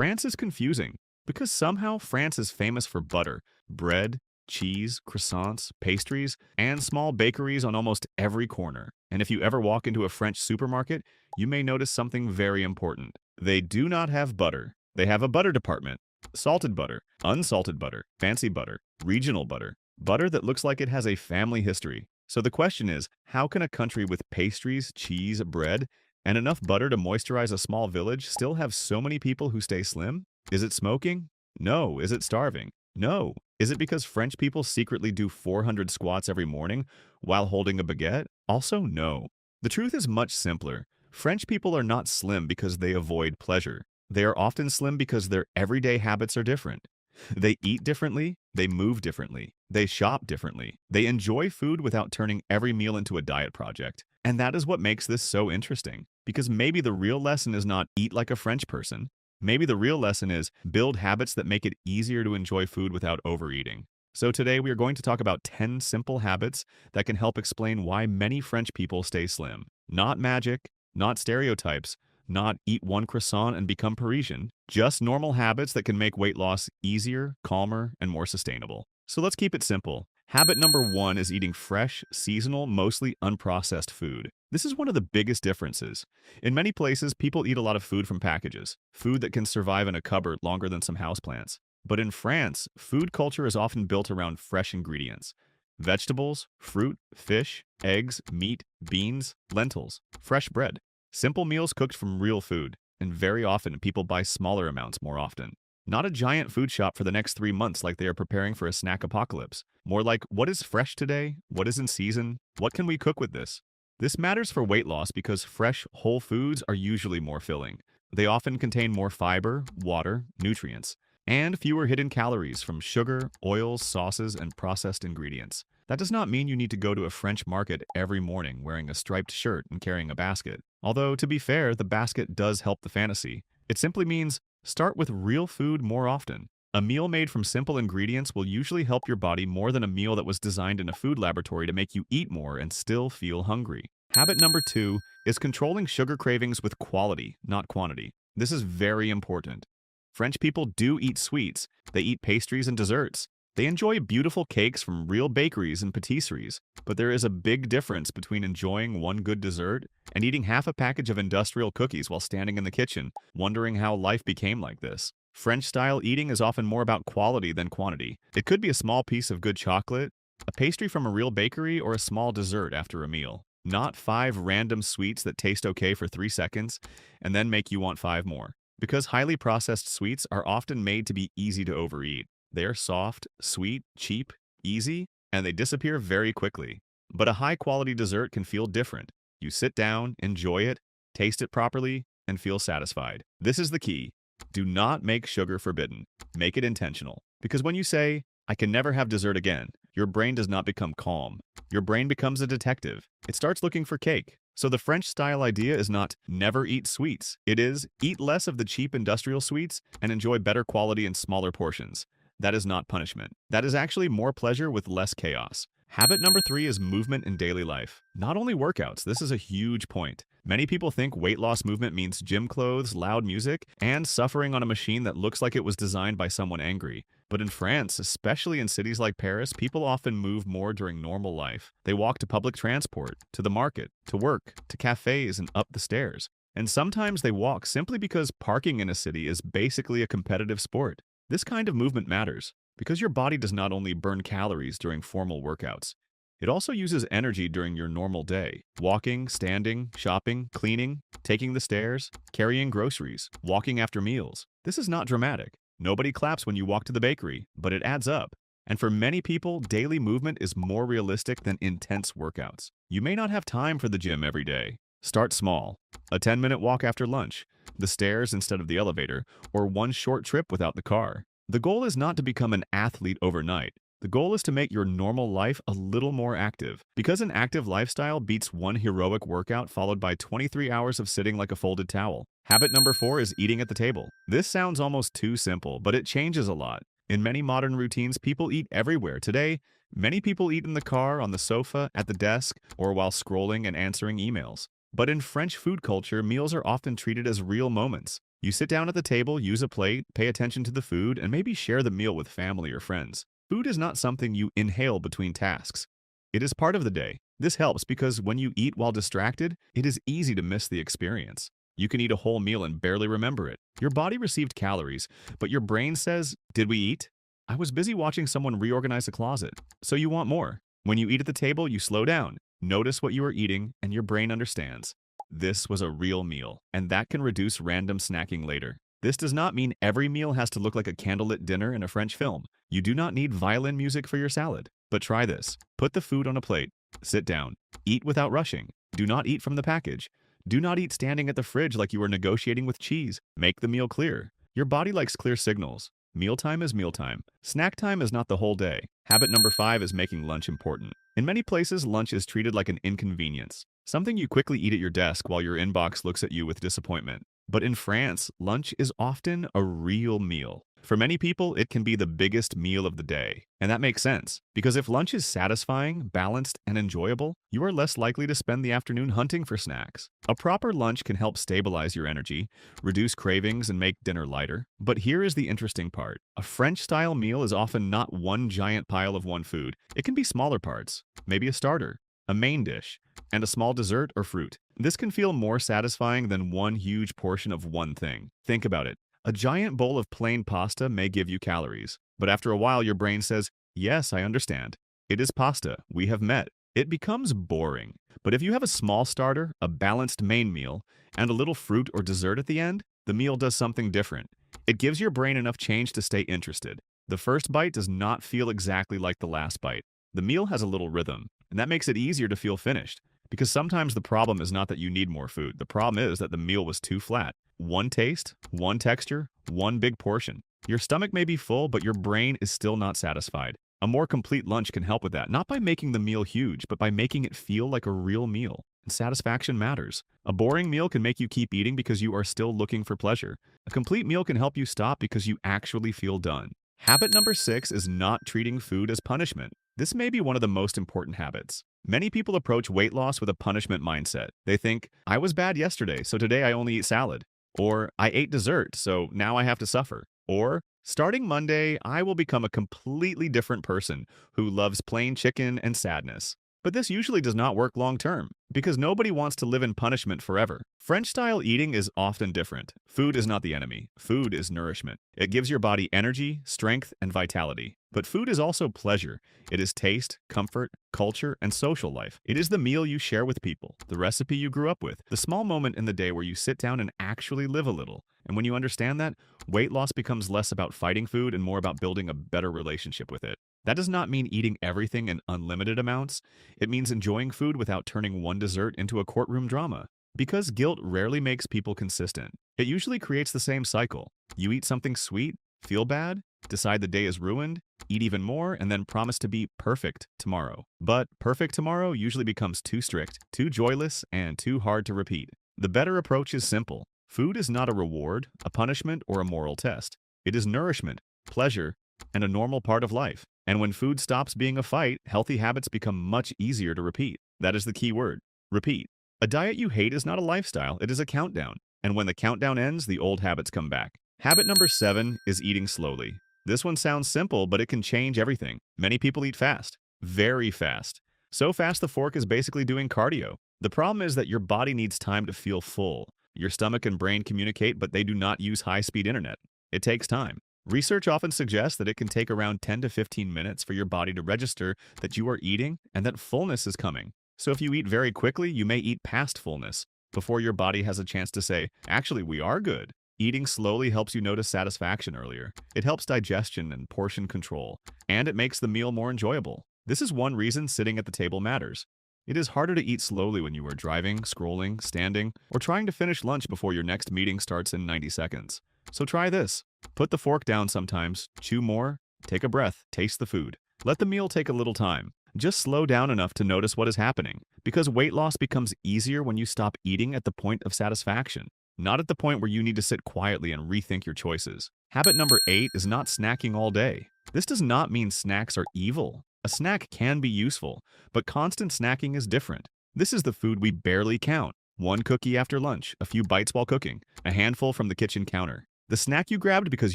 France is confusing because somehow France is famous for butter, bread, cheese, croissants, pastries, and small bakeries on almost every corner. And if you ever walk into a French supermarket, you may notice something very important. They do not have butter. They have a butter department. Salted butter, unsalted butter, fancy butter, regional butter, butter that looks like it has a family history. So the question is, how can a country with pastries, cheese, bread, and enough butter to moisturize a small village still have so many people who stay slim? Is it smoking? No. Is it starving? No. Is it because French people secretly do 400 squats every morning while holding a baguette? Also, no. The truth is much simpler. French people are not slim because they avoid pleasure. They are often slim because their everyday habits are different. They eat differently, they move differently, they shop differently, they enjoy food without turning every meal into a diet project. And that is what makes this so interesting. Because maybe the real lesson is not eat like a French person. Maybe the real lesson is build habits that make it easier to enjoy food without overeating. So today we are going to talk about 10 simple habits that can help explain why many French people stay slim. Not magic, not stereotypes, not eat one croissant and become Parisian, just normal habits that can make weight loss easier, calmer, and more sustainable. So let's keep it simple. Habit number 1 is eating fresh, seasonal, mostly unprocessed food. This is one of the biggest differences. In many places, people eat a lot of food from packages, food that can survive in a cupboard longer than some houseplants. But in France, food culture is often built around fresh ingredients. Vegetables, fruit, fish, eggs, meat, beans, lentils, fresh bread. Simple meals cooked from real food, and very often people buy smaller amounts more often. Not a giant food shop for the next 3 months like they are preparing for a snack apocalypse. More like, what is fresh today? What is in season? What can we cook with this? This matters for weight loss because fresh, whole foods are usually more filling. They often contain more fiber, water, nutrients, and fewer hidden calories from sugar, oils, sauces, and processed ingredients. That does not mean you need to go to a French market every morning wearing a striped shirt and carrying a basket. Although, to be fair, the basket does help the fantasy. It simply means start with real food more often. A meal made from simple ingredients will usually help your body more than a meal that was designed in a food laboratory to make you eat more and still feel hungry. Habit number 2 is controlling sugar cravings with quality, not quantity. This is very important. French people do eat sweets. They eat pastries and desserts. They enjoy beautiful cakes from real bakeries and patisseries, but there is a big difference between enjoying one good dessert and eating half a package of industrial cookies while standing in the kitchen, wondering how life became like this. French-style eating is often more about quality than quantity. It could be a small piece of good chocolate, a pastry from a real bakery, or a small dessert after a meal. Not 5 random sweets that taste okay for 3 seconds and then make you want 5 more. Because highly processed sweets are often made to be easy to overeat. They are soft, sweet, cheap, easy, and they disappear very quickly. But a high-quality dessert can feel different. You sit down, enjoy it, taste it properly, and feel satisfied. This is the key. Do not make sugar forbidden. Make it intentional. Because when you say, I can never have dessert again, your brain does not become calm. Your brain becomes a detective. It starts looking for cake. So the French-style idea is not never eat sweets. It is eat less of the cheap industrial sweets and enjoy better quality in smaller portions. That is not punishment. That is actually more pleasure with less chaos. Habit number 3 is movement in daily life. Not only workouts, this is a huge point. Many people think weight loss movement means gym clothes, loud music, and suffering on a machine that looks like it was designed by someone angry. But in France, especially in cities like Paris, people often move more during normal life. They walk to public transport, to the market, to work, to cafes, and up the stairs. And sometimes they walk simply because parking in a city is basically a competitive sport. This kind of movement matters because your body does not only burn calories during formal workouts, it also uses energy during your normal day. Walking, standing, shopping, cleaning, taking the stairs, carrying groceries, walking after meals. This is not dramatic. Nobody claps when you walk to the bakery, but it adds up. And for many people, daily movement is more realistic than intense workouts. You may not have time for the gym every day. Start small. A 10-minute walk after lunch, the stairs instead of the elevator, or one short trip without the car. The goal is not to become an athlete overnight. The goal is to make your normal life a little more active. Because an active lifestyle beats one heroic workout followed by 23 hours of sitting like a folded towel. Habit number 4 is eating at the table. This sounds almost too simple, but it changes a lot. In many modern routines, people eat everywhere. Today, many people eat in the car, on the sofa, at the desk, or while scrolling and answering emails. But in French food culture, meals are often treated as real moments. You sit down at the table, use a plate, pay attention to the food, and maybe share the meal with family or friends. Food is not something you inhale between tasks. It is part of the day. This helps because when you eat while distracted, it is easy to miss the experience. You can eat a whole meal and barely remember it. Your body received calories, but your brain says, "Did we eat? I was busy watching someone reorganize a closet." So you want more. When you eat at the table, you slow down, notice what you are eating, and your brain understands. This was a real meal, and that can reduce random snacking later. This does not mean every meal has to look like a candlelit dinner in a French film. You do not need violin music for your salad. But try this. Put the food on a plate. Sit down. Eat without rushing. Do not eat from the package. Do not eat standing at the fridge like you are negotiating with cheese. Make the meal clear. Your body likes clear signals. Mealtime is mealtime. Snack time is not the whole day. Habit number 5 is making lunch important. In many places, lunch is treated like an inconvenience, something you quickly eat at your desk while your inbox looks at you with disappointment. But in France, lunch is often a real meal. For many people, it can be the biggest meal of the day. And that makes sense, because if lunch is satisfying, balanced, and enjoyable, you are less likely to spend the afternoon hunting for snacks. A proper lunch can help stabilize your energy, reduce cravings, and make dinner lighter. But here is the interesting part. A French-style meal is often not one giant pile of one food. It can be smaller parts, maybe a starter, a main dish, and a small dessert or fruit. This can feel more satisfying than one huge portion of one thing. Think about it. A giant bowl of plain pasta may give you calories, but after a while your brain says, "Yes, I understand. It is pasta. We have met." It becomes boring. But if you have a small starter, a balanced main meal, and a little fruit or dessert at the end, the meal does something different. It gives your brain enough change to stay interested. The first bite does not feel exactly like the last bite. The meal has a little rhythm, and that makes it easier to feel finished. Because sometimes the problem is not that you need more food. The problem is that the meal was too flat. One taste, one texture, one big portion. Your stomach may be full, but your brain is still not satisfied. A more complete lunch can help with that, not by making the meal huge, but by making it feel like a real meal. And satisfaction matters. A boring meal can make you keep eating because you are still looking for pleasure. A complete meal can help you stop because you actually feel done. Habit number 6 is not treating food as punishment. This may be one of the most important habits. Many people approach weight loss with a punishment mindset. They think, "I was bad yesterday, so today I only eat salad." Or, "I ate dessert, so now I have to suffer." Or, "Starting Monday, I will become a completely different person who loves plain chicken and sadness." But this usually does not work long term, because nobody wants to live in punishment forever. French-style eating is often different. Food is not the enemy. Food is nourishment. It gives your body energy, strength, and vitality. But food is also pleasure. It is taste, comfort, culture, and social life. It is the meal you share with people, the recipe you grew up with, the small moment in the day where you sit down and actually live a little. And when you understand that, weight loss becomes less about fighting food and more about building a better relationship with it. That does not mean eating everything in unlimited amounts. It means enjoying food without turning one dessert into a courtroom drama. Because guilt rarely makes people consistent. It usually creates the same cycle. You eat something sweet, feel bad, decide the day is ruined, eat even more, and then promise to be perfect tomorrow. But perfect tomorrow usually becomes too strict, too joyless, and too hard to repeat. The better approach is simple. Food is not a reward, a punishment, or a moral test. It is nourishment, pleasure, and a normal part of life. And when food stops being a fight, healthy habits become much easier to repeat. That is the key word. Repeat. A diet you hate is not a lifestyle, it is a countdown. And when the countdown ends, the old habits come back. Habit number 7 is eating slowly. This one sounds simple, but it can change everything. Many people eat fast. Very fast. So fast the fork is basically doing cardio. The problem is that your body needs time to feel full. Your stomach and brain communicate, but they do not use high-speed internet. It takes time. Research often suggests that it can take around 10 to 15 minutes for your body to register that you are eating and that fullness is coming. So if you eat very quickly, you may eat past fullness, before your body has a chance to say, "Actually, we are good." Eating slowly helps you notice satisfaction earlier. It helps digestion and portion control, and it makes the meal more enjoyable. This is one reason sitting at the table matters. It is harder to eat slowly when you are driving, scrolling, standing, or trying to finish lunch before your next meeting starts in 90 seconds. So try this. Put the fork down sometimes, chew more, take a breath, taste the food. Let the meal take a little time. Just slow down enough to notice what is happening, because weight loss becomes easier when you stop eating at the point of satisfaction, not at the point where you need to sit quietly and rethink your choices. Habit number 8 is not snacking all day. This does not mean snacks are evil. A snack can be useful, but constant snacking is different. This is the food we barely count. One cookie after lunch, a few bites while cooking, a handful from the kitchen counter. The snack you grabbed because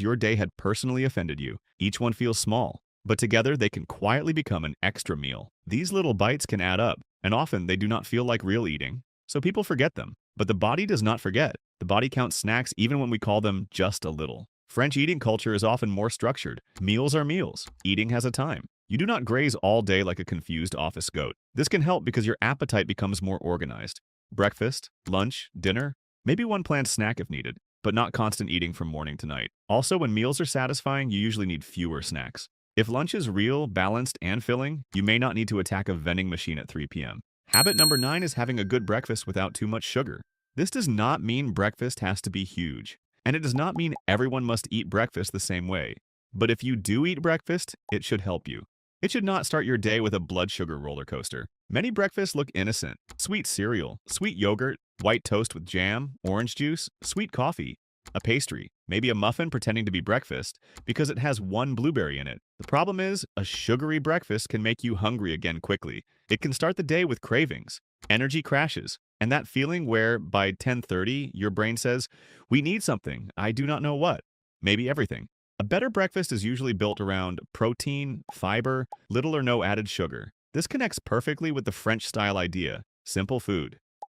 your day had personally offended you. Each one feels small, but together they can quietly become an extra meal. These little bites can add up, and often they do not feel like real eating, so people forget them. But the body does not forget. The body counts snacks even when we call them just a little. French eating culture is often more structured. Meals are meals. Eating has a time. You do not graze all day like a confused office goat. This can help because your appetite becomes more organized. Breakfast, lunch, dinner, maybe one planned snack if needed, but not constant eating from morning to night. Also, when meals are satisfying, you usually need fewer snacks. If lunch is real, balanced, and filling, you may not need to attack a vending machine at 3 p.m. Habit number 9 is having a good breakfast without too much sugar. This does not mean breakfast has to be huge, and it does not mean everyone must eat breakfast the same way. But if you do eat breakfast, it should help you. It should not start your day with a blood sugar roller coaster. Many breakfasts look innocent. Sweet cereal, sweet yogurt, white toast with jam, orange juice, sweet coffee, a pastry, maybe a muffin pretending to be breakfast because it has one blueberry in it. The problem is, a sugary breakfast can make you hungry again quickly. It can start the day with cravings. Energy crashes. And that feeling where by 10:30 your brain says, "We need something, I do not know what." Maybe everything. A better breakfast is usually built around protein, fiber, little or no added sugar. This connects perfectly with the French-style idea. Simple food.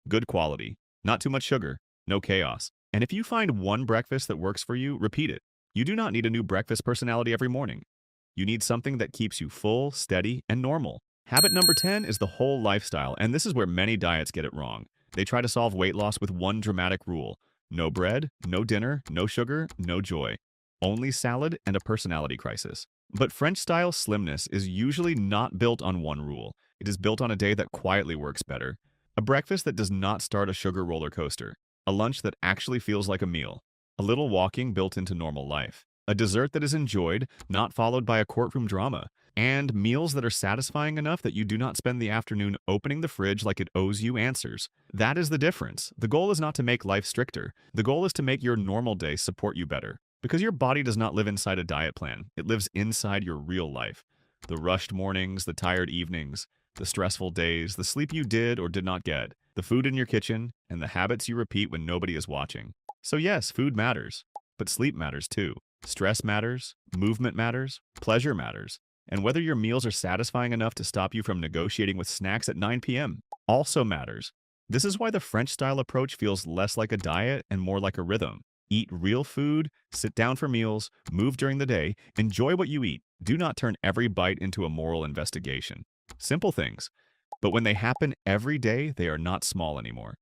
Good quality. Not too much sugar. No chaos. And if you find one breakfast that works for you, repeat it. You do not need a new breakfast personality every morning. You need something that keeps you full, steady, and normal. Habit number 10 is the whole lifestyle, and this is where many diets get it wrong. They try to solve weight loss with one dramatic rule. No bread, no dinner, no sugar, no joy. Only salad and a personality crisis. But French-style slimness is usually not built on one rule. It is built on a day that quietly works better. A breakfast that does not start a sugar roller coaster. A lunch that actually feels like a meal. A little walking built into normal life. A dessert that is enjoyed, not followed by a courtroom drama. And meals that are satisfying enough that you do not spend the afternoon opening the fridge like it owes you answers. That is the difference. The goal is not to make life stricter. The goal is to make your normal day support you better. Because your body does not live inside a diet plan. It lives inside your real life. The rushed mornings, the tired evenings, the stressful days, the sleep you did or did not get, the food in your kitchen, and the habits you repeat when nobody is watching. So yes, food matters, but sleep matters too. Stress matters, movement matters, pleasure matters. And whether your meals are satisfying enough to stop you from negotiating with snacks at 9 p.m. also matters. This is why the French-style approach feels less like a diet and more like a rhythm. Eat real food, sit down for meals, move during the day, enjoy what you eat. Do not turn every bite into a moral investigation. Simple things. But when they happen every day, they are not small anymore.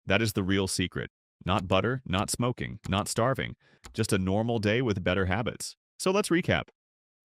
That is the real secret. Not butter, not smoking, not starving. Just a normal day with better habits. So let's recap.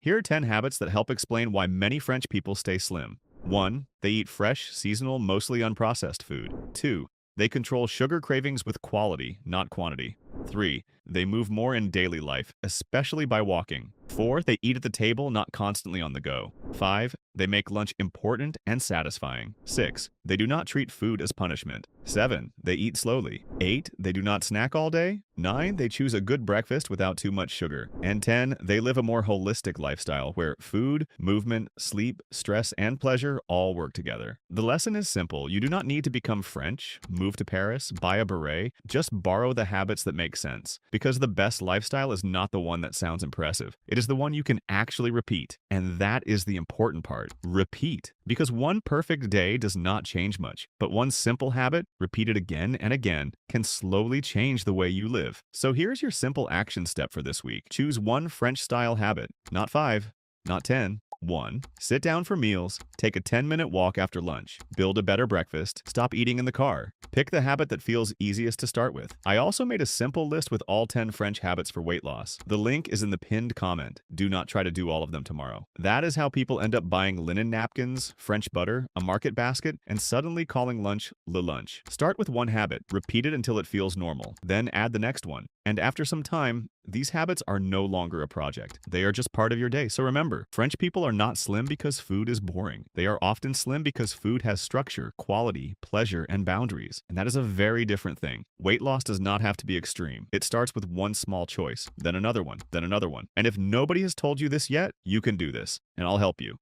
Here are 10 habits that help explain why many French people stay slim. 1. They eat fresh, seasonal, mostly unprocessed food. 2. They control sugar cravings with quality, not quantity. 3. They move more in daily life, especially by walking. 4. They eat at the table, not constantly on the go. 5. They make lunch important and satisfying. 6. They do not treat food as punishment. 7. They eat slowly. 8. They do not snack all day. 9. They choose a good breakfast without too much sugar. And 10. They live a more holistic lifestyle where food, movement, sleep, stress, and pleasure all work together. The lesson is simple. You do not need to become French, move to Paris, buy a beret. Just borrow the habits that make sense. Because the best lifestyle is not the one that sounds impressive. It is the one you can actually repeat. And that is the important part. Repeat. Because one perfect day does not change much. But one simple habit, repeated again and again, can slowly change the way you live. So here's your simple action step for this week. Choose one French-style habit. Not 5, not 10. 1. Sit down for meals. Take a 10-minute walk after lunch. Build a better breakfast. Stop eating in the car. Pick the habit that feels easiest to start with. I also made a simple list with all 10 French habits for weight loss. The link is in the pinned comment. Do not try to do all of them tomorrow. That is how people end up buying linen napkins, French butter, a market basket, and suddenly calling lunch le lunch. Start with one habit. Repeat it until it feels normal. Then add the next one. And after some time, these habits are no longer a project. They are just part of your day. So remember, French people are not slim because food is boring. They are often slim because food has structure, quality, pleasure, and boundaries. And that is a very different thing. Weight loss does not have to be extreme. It starts with one small choice, then another one, then another one. And if nobody has told you this yet, you can do this, and I'll help you.